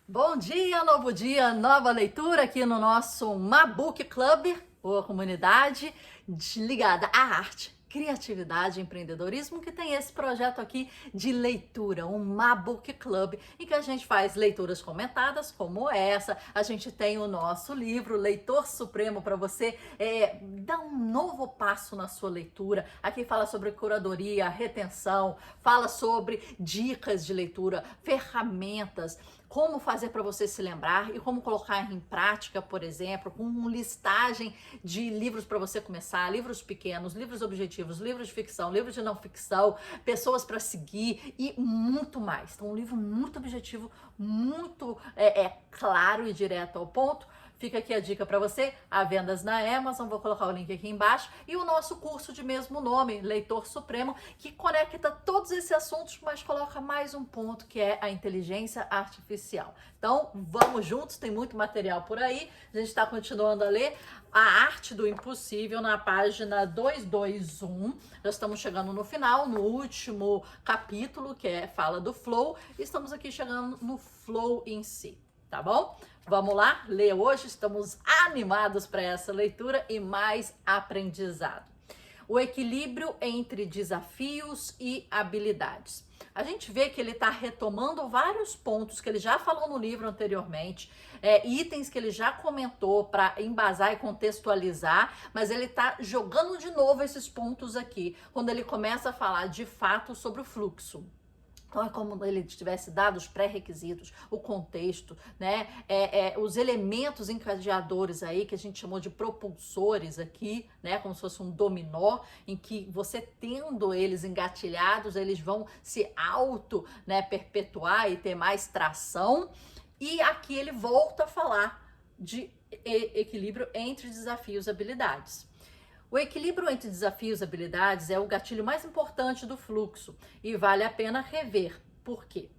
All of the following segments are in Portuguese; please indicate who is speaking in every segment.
Speaker 1: Bom dia, novo dia, nova leitura aqui no nosso Mabook Club, ou a comunidade ligada à arte, criatividade e empreendedorismo, que tem esse projeto aqui de leitura, um Mabook Club, em que a gente faz leituras comentadas como essa. A gente tem o nosso livro Leitor Supremo para você dar um novo passo na sua leitura. Aqui fala sobre curadoria, retenção, fala sobre dicas de leitura, ferramentas, como fazer para você se lembrar e como colocar em prática, por exemplo, com uma listagem de livros para você começar, livros pequenos, livros objetivos, livros de ficção, livros de não ficção, pessoas para seguir e muito mais. Então, um livro muito objetivo, muito claro e direto ao ponto. Fica aqui a dica para você, há vendas na Amazon, vou colocar o link aqui embaixo, e o nosso curso de mesmo nome, Leitor Supremo, que conecta todos esses assuntos, mas coloca mais um ponto, que é a inteligência artificial. Então, vamos juntos, tem muito material por aí, a gente está continuando a ler A Arte do Impossível na página 221, já estamos chegando no final, no último capítulo, que fala do flow, e estamos aqui chegando no flow em si, tá bom? Vamos lá, ler hoje, estamos animados para essa leitura e mais aprendizado. O equilíbrio entre desafios e habilidades. A gente vê que ele está retomando vários pontos que ele já falou no livro anteriormente, itens que ele já comentou para embasar e contextualizar, mas ele está jogando de novo esses pontos aqui, quando ele começa a falar de fato sobre o fluxo. Então, é como ele tivesse dado os pré-requisitos, o contexto, né? Os elementos encadeadores aí, que a gente chamou de propulsores aqui, né? Como se fosse um dominó, em que você tendo eles engatilhados, eles vão se auto, né, perpetuar e ter mais tração. E aqui ele volta a falar de equilíbrio entre desafios e habilidades. O equilíbrio entre desafios e habilidades é o gatilho mais importante do fluxo e vale a pena rever. Por quê?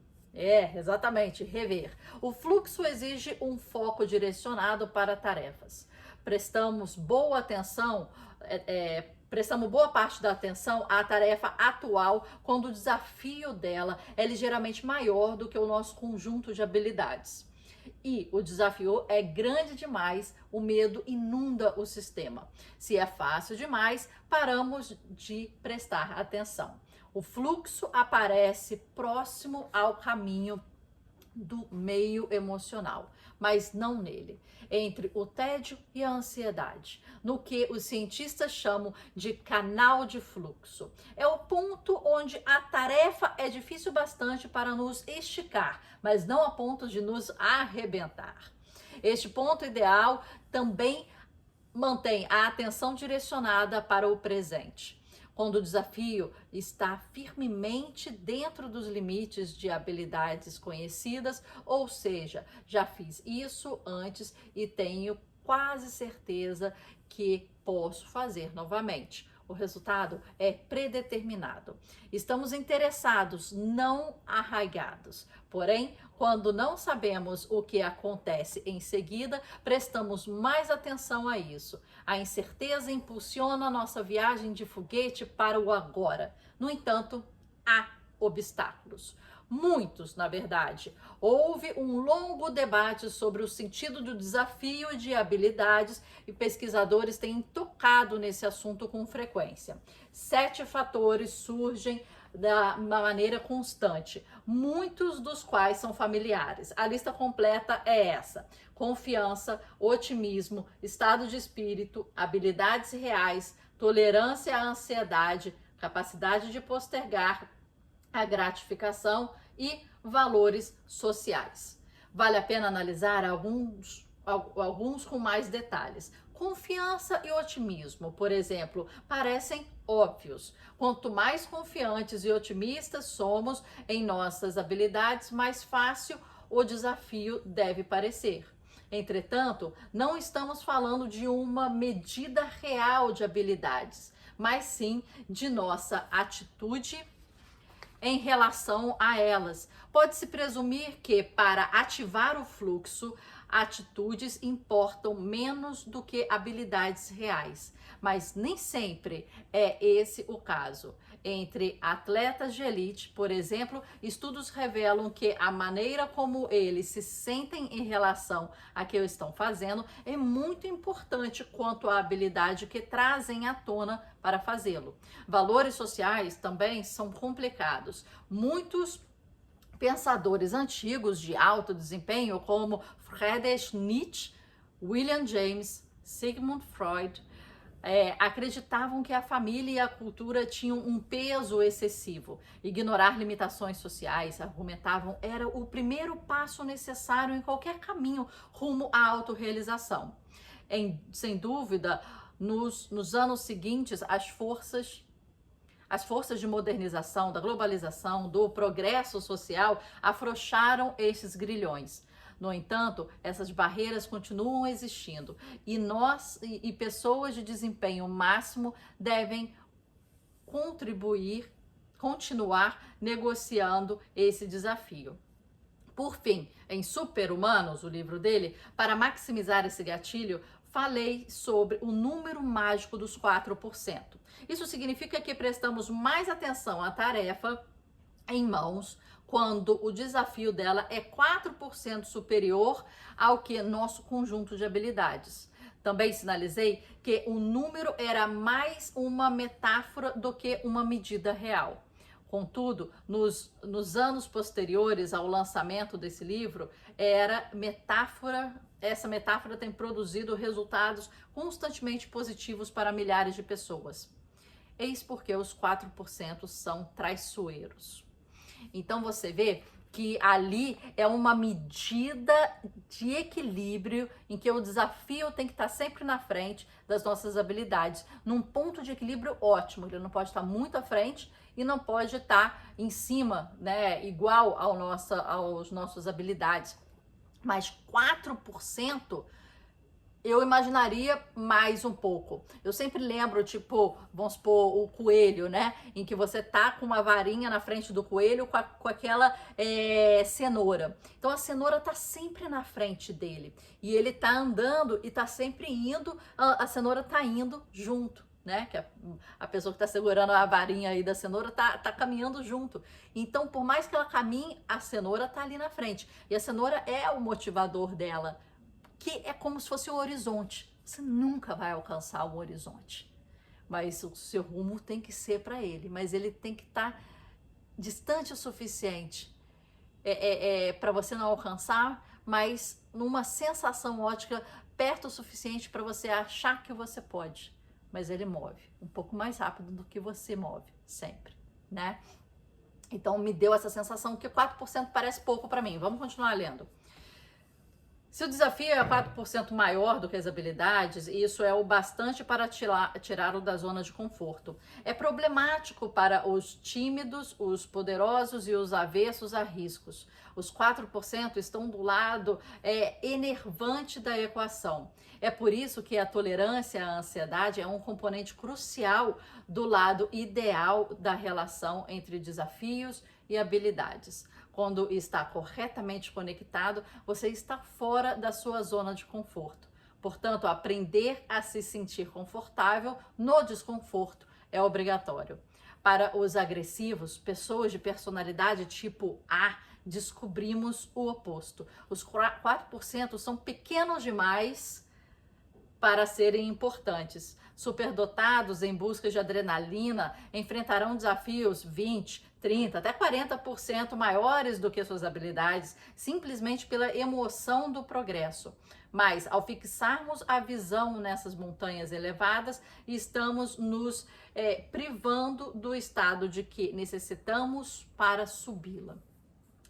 Speaker 1: Exatamente, rever. O fluxo exige um foco direcionado para tarefas. Prestamos boa atenção, prestamos boa parte da atenção à tarefa atual quando o desafio dela é ligeiramente maior do que o nosso conjunto de habilidades. E o desafio é grande demais, o medo inunda o sistema. Se é fácil demais, paramos de prestar atenção. O fluxo aparece próximo ao caminho do meio emocional, mas não nele, entre o tédio e a ansiedade, no que os cientistas chamam de canal de fluxo. É o ponto onde a tarefa é difícil bastante para nos esticar, mas não a ponto de nos arrebentar. Este ponto ideal também mantém a atenção direcionada para o presente. Quando o desafio está firmemente dentro dos limites de habilidades conhecidas, ou seja, já fiz isso antes e tenho quase certeza que posso fazer novamente. O resultado é predeterminado. Estamos interessados, não arraigados. Porém, quando não sabemos o que acontece em seguida, prestamos mais atenção a isso. A incerteza impulsiona a nossa viagem de foguete para o agora. No entanto, há obstáculos. Muitos, na verdade. Houve um longo debate sobre o sentido do desafio e de habilidades e pesquisadores têm tocado nesse assunto com frequência. 7 fatores surgem da maneira constante, muitos dos quais são familiares. A lista completa é essa: confiança, otimismo, estado de espírito, habilidades reais, tolerância à ansiedade, capacidade de postergar a gratificação e valores sociais. Vale a pena analisar alguns com mais detalhes. Confiança e otimismo, por exemplo, parecem óbvios. Quanto mais confiantes e otimistas somos em nossas habilidades, mais fácil o desafio deve parecer. Entretanto, não estamos falando de uma medida real de habilidades, mas sim de nossa atitude em relação a elas. Pode-se presumir que, para ativar o fluxo, atitudes importam menos do que habilidades reais, mas nem sempre é esse o caso. entre atletas de elite, por exemplo, estudos revelam que a maneira como eles se sentem em relação a que estão fazendo é muito importante quanto à habilidade que trazem à tona para fazê-lo. Valores sociais também são complicados. Muitos pensadores antigos de alto desempenho, como Friedrich Nietzsche, William James, Sigmund Freud, acreditavam que a família e a cultura tinham um peso excessivo. Ignorar limitações sociais, argumentavam, era o primeiro passo necessário em qualquer caminho rumo à autorrealização. Sem dúvida, nos anos seguintes, as forças de modernização, da globalização, do progresso social afrouxaram esses grilhões. No entanto, essas barreiras continuam existindo e nós e pessoas de desempenho máximo devem continuar negociando esse desafio. Por fim, em Super-Humanos, o livro dele, para maximizar esse gatilho, falei sobre o número mágico dos 4%. Isso significa que prestamos mais atenção à tarefa em mãos quando o desafio dela é 4% superior ao que nosso conjunto de habilidades. Também sinalizei que o número era mais uma metáfora do que uma medida real. Contudo, nos anos posteriores ao lançamento desse livro, essa metáfora tem produzido resultados constantemente positivos para milhares de pessoas. Eis porque os 4% são traiçoeiros. Então você vê que ali é uma medida de equilíbrio em que o desafio tem que estar sempre na frente das nossas habilidades, num ponto de equilíbrio ótimo. Ele não pode estar muito à frente e não pode estar em cima, né, igual aos nossas habilidades. Mas 4% eu imaginaria mais um pouco. Eu sempre lembro, tipo, vamos supor, o coelho, né? Em que você tá com uma varinha na frente do coelho com aquela cenoura. Então a cenoura tá sempre na frente dele. E ele tá andando e tá sempre indo, a cenoura tá indo junto, né? Que a pessoa que tá segurando a varinha aí da cenoura tá caminhando junto. Então, por mais que ela caminhe, a cenoura tá ali na frente. E a cenoura é o motivador dela, que é como se fosse um horizonte. Você nunca vai alcançar o horizonte, mas o seu rumo tem que ser para ele, mas ele tem que estar distante o suficiente para você não alcançar, mas numa sensação ótica perto o suficiente para você achar que você pode, mas ele move um pouco mais rápido do que você move, sempre, né? Então me deu essa sensação que 4% parece pouco para mim. Vamos continuar lendo. Se o desafio é 4% maior do que as habilidades, isso é o bastante para tirá-lo da zona de conforto. É problemático para os tímidos, os poderosos e os avessos a riscos. Os 4% estão do lado enervante da equação. É por isso que a tolerância à ansiedade é um componente crucial do lado ideal da relação entre desafios e habilidades. Quando está corretamente conectado, você está fora da sua zona de conforto. Portanto, aprender a se sentir confortável no desconforto é obrigatório. Para os agressivos, pessoas de personalidade tipo A, descobrimos o oposto. Os 4% são pequenos demais para serem importantes. Superdotados em busca de adrenalina enfrentarão desafios 20, 30, até 40% maiores do que suas habilidades, simplesmente pela emoção do progresso. Mas, ao fixarmos a visão nessas montanhas elevadas, estamos nos privando do estado de que necessitamos para subi-la.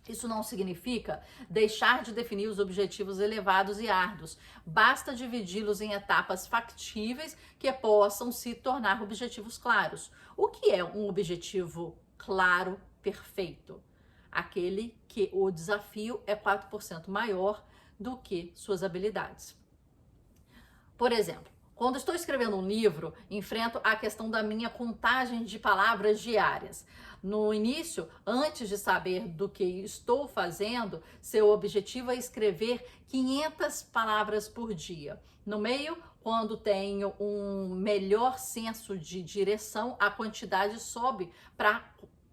Speaker 1: Isso não significa deixar de definir os objetivos elevados e árduos. Basta dividi-los em etapas factíveis que possam se tornar objetivos claros. O que é um objetivo claro, perfeito? Aquele que o desafio é 4% maior do que suas habilidades. Por exemplo, Quando estou escrevendo um livro, enfrento a questão da minha contagem de palavras diárias. No início, antes de saber do que estou fazendo, seu objetivo é escrever 500 palavras por dia. No meio, quando tenho um melhor senso de direção, a quantidade sobe para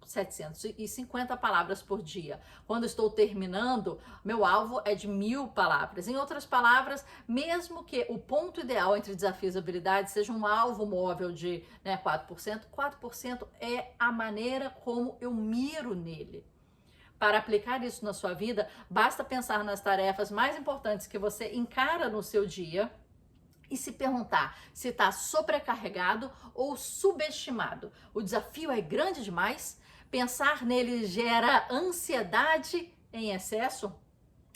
Speaker 1: 750 palavras por dia. Quando estou terminando, meu alvo é de 1000 palavras. Em outras palavras, mesmo que o ponto ideal entre desafios e habilidades seja um alvo móvel de 4% é a maneira como eu miro nele. Para aplicar isso na sua vida, basta pensar nas tarefas mais importantes que você encara no seu dia e se perguntar se está sobrecarregado ou subestimado. O desafio é grande demais? Pensar nele gera ansiedade em excesso?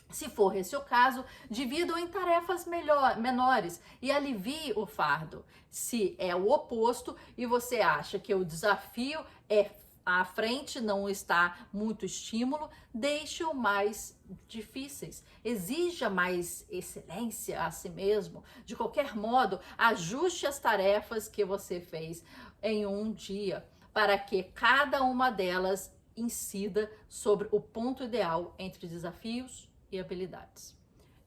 Speaker 1: Se for esse o caso, divida em tarefas menores e alivie o fardo. Se é o oposto e você acha que o desafio é à frente, não está muito estímulo, deixe-o mais difíceis. Exija mais excelência a si mesmo. De qualquer modo, ajuste as tarefas que você fez em um dia, para que cada uma delas incida sobre o ponto ideal entre desafios e habilidades.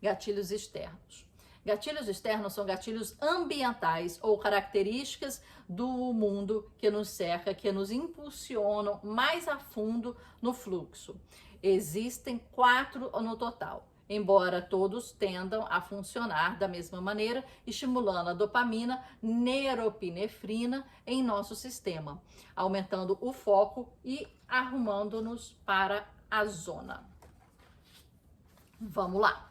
Speaker 1: Gatilhos externos. Gatilhos externos são gatilhos ambientais ou características do mundo que nos cerca, que nos impulsionam mais a fundo no fluxo. Existem 4 no total, embora todos tendam a funcionar da mesma maneira, estimulando a dopamina, neuropinefrina em nosso sistema, aumentando o foco e arrumando-nos para a zona. Vamos lá.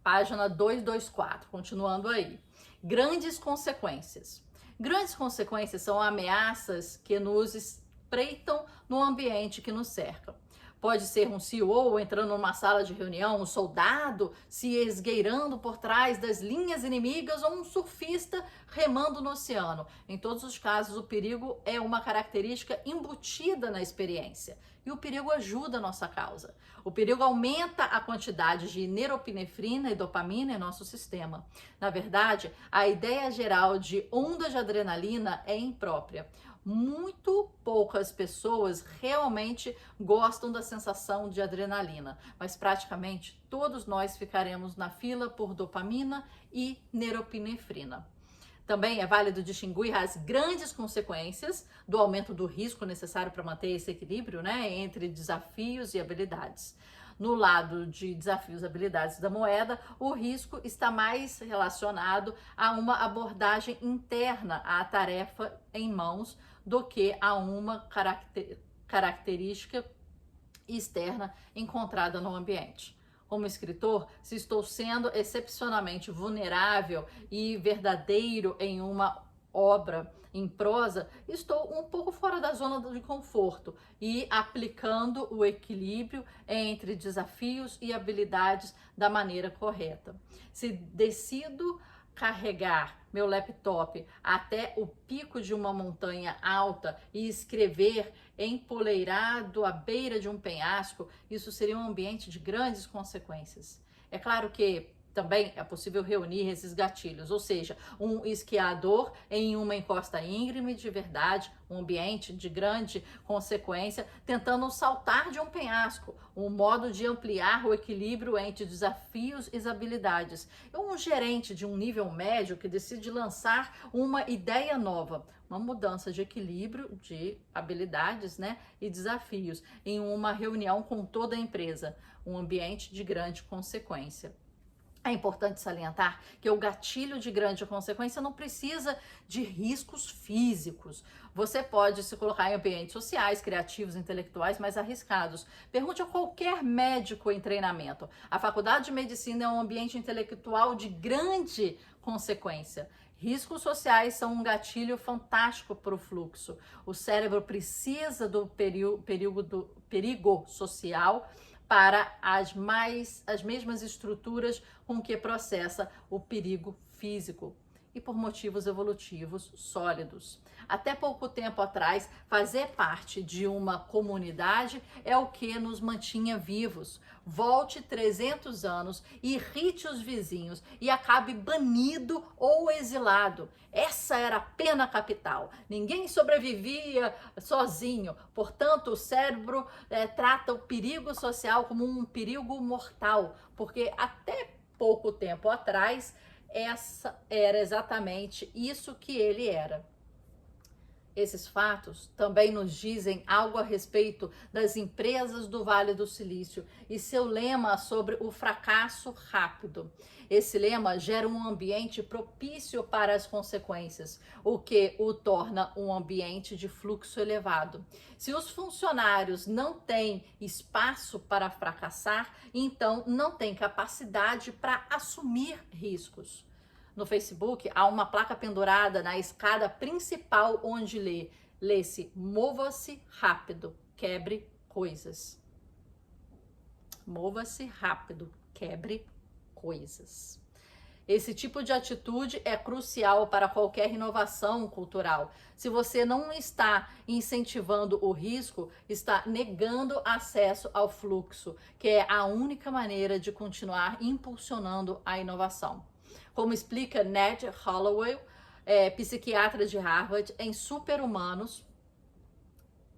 Speaker 1: Página 224, continuando aí. Grandes consequências. Grandes consequências são ameaças que nos espreitam no ambiente que nos cerca. Pode ser um CEO entrando numa sala de reunião, um soldado se esgueirando por trás das linhas inimigas ou um surfista remando no oceano. Em todos os casos, o perigo é uma característica embutida na experiência. E o perigo ajuda a nossa causa. O perigo aumenta a quantidade de neuropinefrina e dopamina em nosso sistema. Na verdade, a ideia geral de ondas de adrenalina é imprópria. Muito poucas pessoas realmente gostam da sensação de adrenalina, mas praticamente todos nós ficaremos na fila por dopamina e neuropinefrina. Também é válido distinguir as grandes consequências do aumento do risco necessário para manter esse equilíbrio, entre desafios e habilidades. No lado de desafios e habilidades da moeda, o risco está mais relacionado a uma abordagem interna à tarefa em mãos do que a uma característica externa encontrada no ambiente. Como escritor, se estou sendo excepcionalmente vulnerável e verdadeiro em uma obra em prosa, estou um pouco fora da zona de conforto e aplicando o equilíbrio entre desafios e habilidades da maneira correta. Se decido carregar meu laptop até o pico de uma montanha alta e escrever empoleirado à beira de um penhasco, isso seria um ambiente de grandes consequências. É claro que também é possível reunir esses gatilhos, ou seja, um esquiador em uma encosta íngreme de verdade, um ambiente de grande consequência, tentando saltar de um penhasco, um modo de ampliar o equilíbrio entre desafios e habilidades. É um gerente de um nível médio que decide lançar uma ideia nova, uma mudança de equilíbrio de habilidades, e desafios em uma reunião com toda a empresa, um ambiente de grande consequência. É importante salientar que o gatilho de grande consequência não precisa de riscos físicos. Você pode se colocar em ambientes sociais, criativos, intelectuais mais arriscados. Pergunte a qualquer médico em treinamento. A faculdade de medicina é um ambiente intelectual de grande consequência. Riscos sociais são um gatilho fantástico para o fluxo. O cérebro precisa do perigo social para as mesmas estruturas com que processa o perigo físico. e por motivos evolutivos sólidos. Até pouco tempo atrás, fazer parte de uma comunidade é o que nos mantinha vivos. Volte 300 anos, irrite os vizinhos e acabe banido ou exilado. Essa era a pena capital. Ninguém sobrevivia sozinho. Portanto, o cérebro trata o perigo social como um perigo mortal, porque até pouco tempo atrás, essa era exatamente isso que ele era. Esses fatos também nos dizem algo a respeito das empresas do Vale do Silício e seu lema sobre o fracasso rápido. Esse lema gera um ambiente propício para as consequências, o que o torna um ambiente de fluxo elevado. Se os funcionários não têm espaço para fracassar, então não têm capacidade para assumir riscos. No Facebook, há uma placa pendurada na escada principal onde lê-se: mova-se rápido, quebre coisas. Mova-se rápido, quebre coisas. Esse tipo de atitude é crucial para qualquer inovação cultural. Se você não está incentivando o risco, está negando acesso ao fluxo, que é a única maneira de continuar impulsionando a inovação. Como explica Ned Holloway, psiquiatra de Harvard, em Super-Humanos,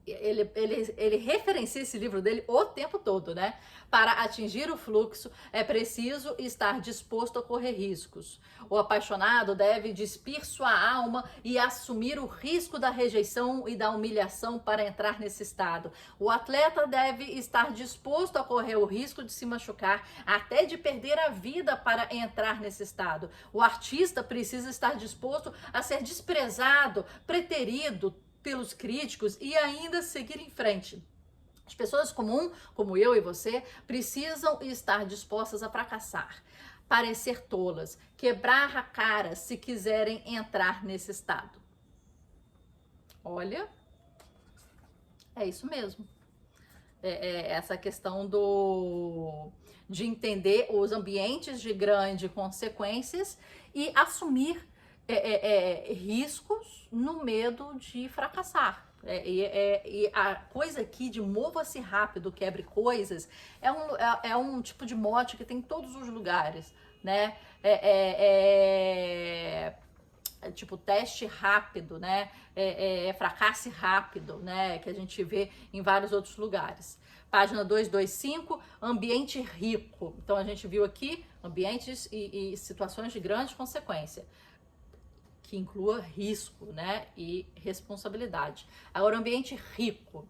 Speaker 1: ele referencia esse livro dele o tempo todo, né? Para atingir o fluxo, é preciso estar disposto a correr riscos. O apaixonado deve despir sua alma e assumir o risco da rejeição e da humilhação para entrar nesse estado. O atleta deve estar disposto a correr o risco de se machucar, até de perder a vida para entrar nesse estado. O artista precisa estar disposto a ser desprezado, preterido pelos críticos e ainda seguir em frente. As pessoas comuns, como eu e você, precisam estar dispostas a fracassar, parecer tolas, quebrar a cara se quiserem entrar nesse estado. Olha, é isso mesmo. Essa questão de entender os ambientes de grandes consequências e assumir riscos no medo de fracassar. E a coisa aqui de mova-se rápido, quebre coisas, é um tipo de mote que tem em todos os lugares, né? Tipo teste rápido, né? Fracasse rápido, né? Que a gente vê em vários outros lugares. Página 225, ambiente rico. Então a gente viu aqui ambientes e situações de grande consequência, que inclua risco, né, e responsabilidade. Agora, o ambiente rico.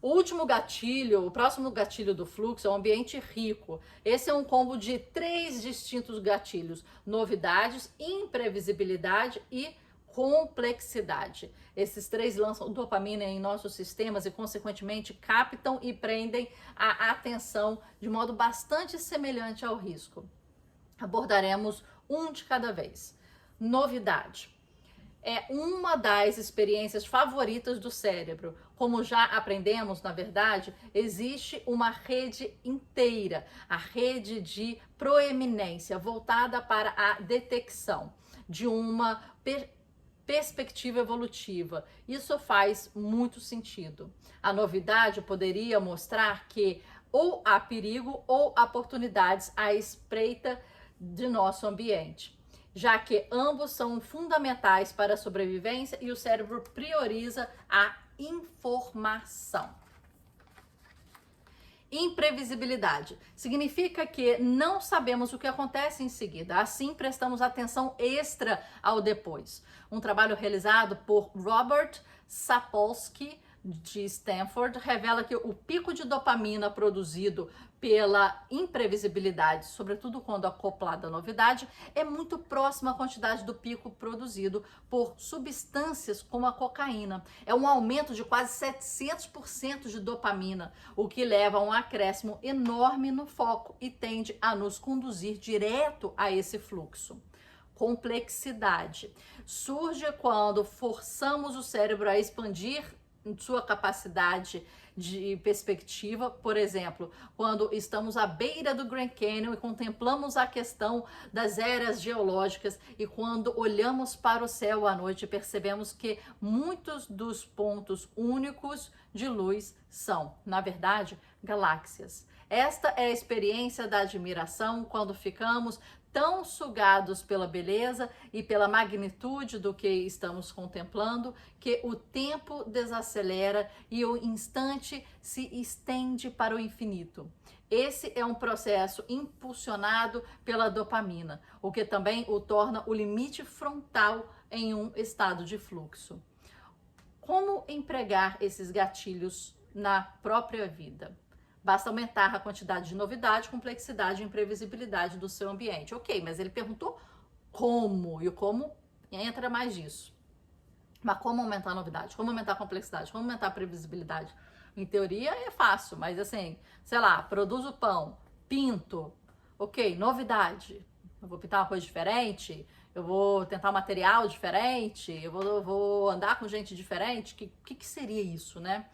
Speaker 1: O último gatilho, o próximo gatilho do fluxo é o ambiente rico. Esse é um combo de 3 distintos gatilhos: novidades, imprevisibilidade e complexidade. Esses 3 lançam dopamina em nossos sistemas e, consequentemente, captam e prendem a atenção de modo bastante semelhante ao risco. Abordaremos um de cada vez. Novidade é uma das experiências favoritas do cérebro. Como já aprendemos, na verdade, existe uma rede inteira, a rede de proeminência, voltada para a detecção de uma perspectiva evolutiva. Isso faz muito sentido. A novidade poderia mostrar que ou há perigo ou oportunidades à espreita de nosso ambiente, já que ambos são fundamentais para a sobrevivência e o cérebro prioriza a informação. Imprevisibilidade significa que não sabemos o que acontece em seguida, assim prestamos atenção extra ao depois. Um trabalho realizado por Robert Sapolsky, de Stanford, revela que o pico de dopamina produzido pela imprevisibilidade, sobretudo quando acoplada à novidade, é muito próxima à quantidade do pico produzido por substâncias como a cocaína. É um aumento de quase 700% de dopamina, o que leva a um acréscimo enorme no foco e tende a nos conduzir direto a esse fluxo. Complexidade surge quando forçamos o cérebro a expandir sua capacidade de perspectiva. Por exemplo, quando estamos à beira do Grand Canyon e contemplamos a questão das eras geológicas, e quando olhamos para o céu à noite, percebemos que muitos dos pontos únicos de luz são, na verdade, galáxias. Esta é a experiência da admiração, quando ficamos tão sugados pela beleza e pela magnitude do que estamos contemplando, que o tempo desacelera e o instante se estende para o infinito. Esse é um processo impulsionado pela dopamina, o que também o torna o limite frontal em um estado de fluxo. Como empregar esses gatilhos na própria vida? Basta aumentar a quantidade de novidade, complexidade e imprevisibilidade do seu ambiente. Ok, mas ele perguntou como, e o como entra mais disso. Mas como aumentar a novidade? Como aumentar a complexidade? Como aumentar a previsibilidade? Em teoria é fácil, mas assim, sei lá, produzo pão, pinto, ok, novidade. Eu vou pintar uma coisa diferente, eu vou tentar um material diferente, eu vou andar com gente diferente. Que seria isso, né?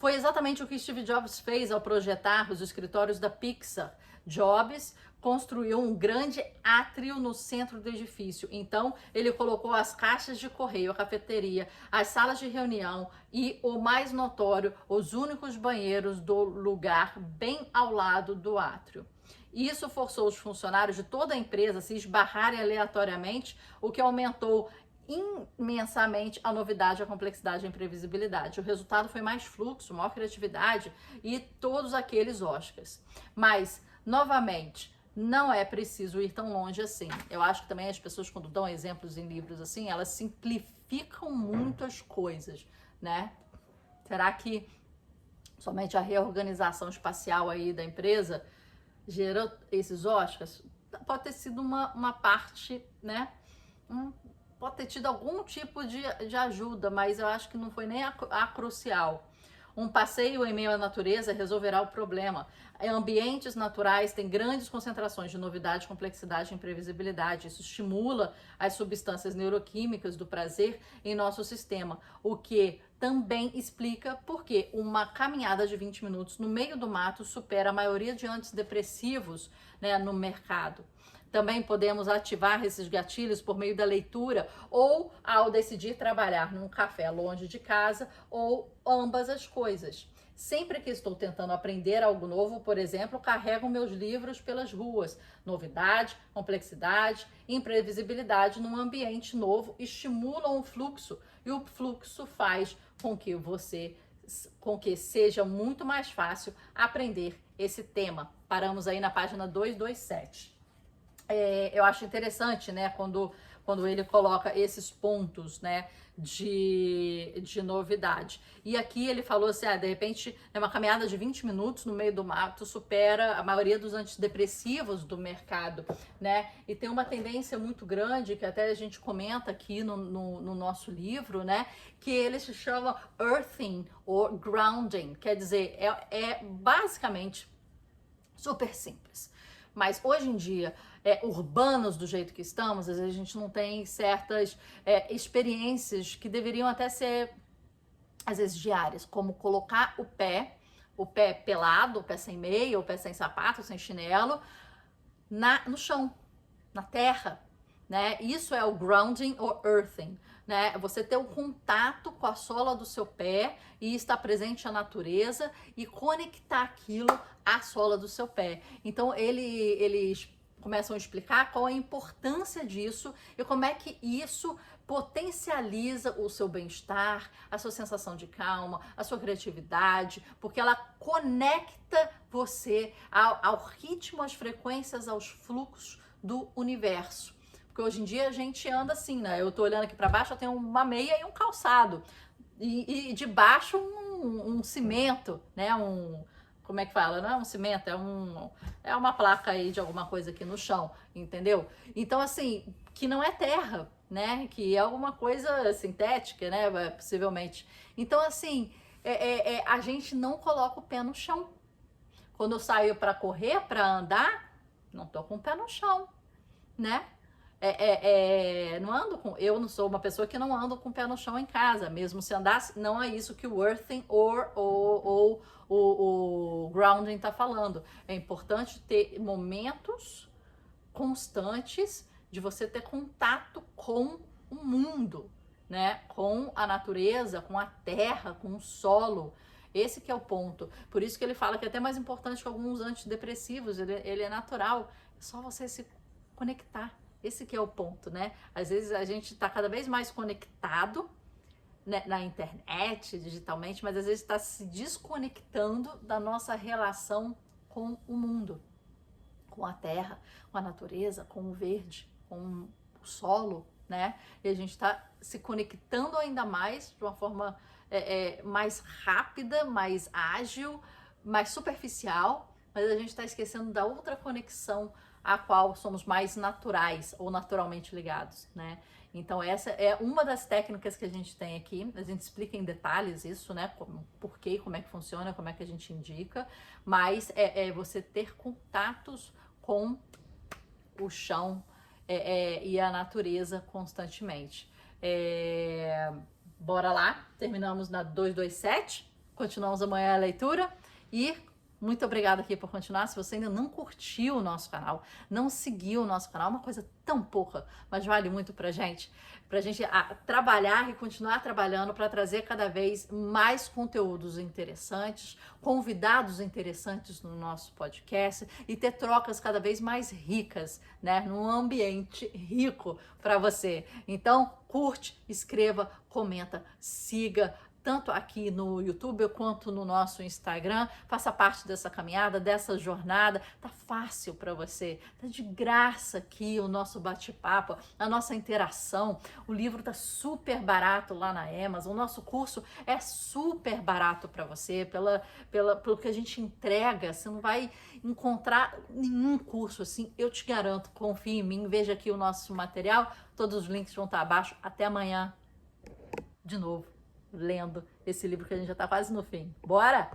Speaker 1: Foi exatamente o que Steve Jobs fez ao projetar os escritórios da Pixar. Jobs construiu um grande átrio no centro do edifício. Então, ele colocou as caixas de correio, a cafeteria, as salas de reunião e, o mais notório, os únicos banheiros do lugar bem ao lado do átrio. Isso forçou os funcionários de toda a empresa a se esbarrarem aleatoriamente, o que aumentou imensamente a novidade, a complexidade e a imprevisibilidade. O resultado foi mais fluxo, maior criatividade e todos aqueles Oscars. Mas, novamente, não é preciso ir tão longe assim. Eu acho que também as pessoas, quando dão exemplos em livros assim, elas simplificam muito as coisas, né? Será que somente a reorganização espacial aí da empresa gerou esses Oscars? Pode ter sido uma parte, né? Pode ter tido algum tipo de ajuda, mas eu acho que não foi nem a crucial. Um passeio em meio à natureza resolverá o problema. Ambientes naturais têm grandes concentrações de novidade, complexidade e imprevisibilidade. Isso estimula as substâncias neuroquímicas do prazer em nosso sistema, o que também explica por que uma caminhada de 20 minutos no meio do mato supera a maioria de antidepressivos, né, no mercado. Também podemos ativar esses gatilhos por meio da leitura ou ao decidir trabalhar num café longe de casa, ou ambas as coisas. Sempre que estou tentando aprender algo novo, por exemplo, carrego meus livros pelas ruas. Novidade, complexidade, imprevisibilidade num ambiente novo estimulam o fluxo, e o fluxo faz com que seja muito mais fácil aprender esse tema. Paramos aí na página 227. Eu acho interessante, né, quando ele coloca esses pontos, né, de novidade. E aqui ele falou assim, de repente, uma caminhada de 20 minutos no meio do mato supera a maioria dos antidepressivos do mercado, né? E tem uma tendência muito grande, que até a gente comenta aqui no nosso livro, né, que ele se chama earthing ou grounding, quer dizer, é basicamente super simples. Mas hoje em dia, urbanos do jeito que estamos, às vezes a gente não tem certas experiências que deveriam até ser, às vezes, diárias, como colocar o pé pelado, o pé sem meia, o pé sem sapato, sem chinelo, no chão, na terra, né? Isso é o grounding ou earthing, né? Você ter o contato com a sola do seu pé e estar presente à natureza e conectar aquilo à sola do seu pé. Então eles começam a explicar qual é a importância disso e como é que isso potencializa o seu bem-estar, a sua sensação de calma, a sua criatividade, porque ela conecta você ao ritmo, às frequências, aos fluxos do universo. Porque hoje em dia a gente anda assim, né? Eu tô olhando aqui para baixo, eu tenho uma meia e um calçado. E de baixo um cimento, né? Como é que fala? Não é um cimento, é uma placa aí de alguma coisa aqui no chão, entendeu? Então, assim, que não é terra, né? Que é alguma coisa sintética, né? Possivelmente. Então, assim, a gente não coloca o pé no chão. Quando eu saio para correr, para andar, não tô com o pé no chão, né? Eu não sou uma pessoa que não ando com o pé no chão em casa, mesmo se andasse, não é isso que o earthing ou o grounding está falando. É importante ter momentos constantes de você ter contato com o mundo, né? Com a natureza, com a terra, com o solo. Esse que é o ponto. Por isso que ele fala que é até mais importante que alguns antidepressivos, ele é natural. É só você se conectar. Esse que é o ponto, né? Às vezes a gente está cada vez mais conectado, né, na internet, digitalmente, mas às vezes está se desconectando da nossa relação com o mundo, com a terra, com a natureza, com o verde, com o solo, né? E a gente está se conectando ainda mais de uma forma mais rápida, mais ágil, mais superficial, mas a gente está esquecendo da outra conexão a qual somos mais naturais ou naturalmente ligados, né? Então essa é uma das técnicas que a gente tem aqui, a gente explica em detalhes isso, né? Por quê, como é que funciona, como é que a gente indica, mas é você ter contatos com o chão e a natureza constantemente. Bora lá, terminamos na 227, continuamos amanhã a leitura e muito obrigada aqui por continuar. Se você ainda não curtiu o nosso canal, não seguiu o nosso canal, uma coisa tão pouca, mas vale muito pra gente trabalhar e continuar trabalhando para trazer cada vez mais conteúdos interessantes, convidados interessantes no nosso podcast e ter trocas cada vez mais ricas, né, num ambiente rico para você. Então, curte, escreva, comenta, siga, tanto aqui no YouTube quanto no nosso Instagram. Faça parte dessa caminhada, dessa jornada. Tá fácil para você, tá de graça aqui o nosso bate-papo, a nossa interação. O livro tá super barato lá na Amazon. O nosso curso é super barato para você, pelo que a gente entrega. Você não vai encontrar nenhum curso assim, eu te garanto. Confie em mim, veja aqui o nosso material. Todos os links vão estar abaixo. Até amanhã, de novo, lendo esse livro que a gente já tá quase no fim. Bora?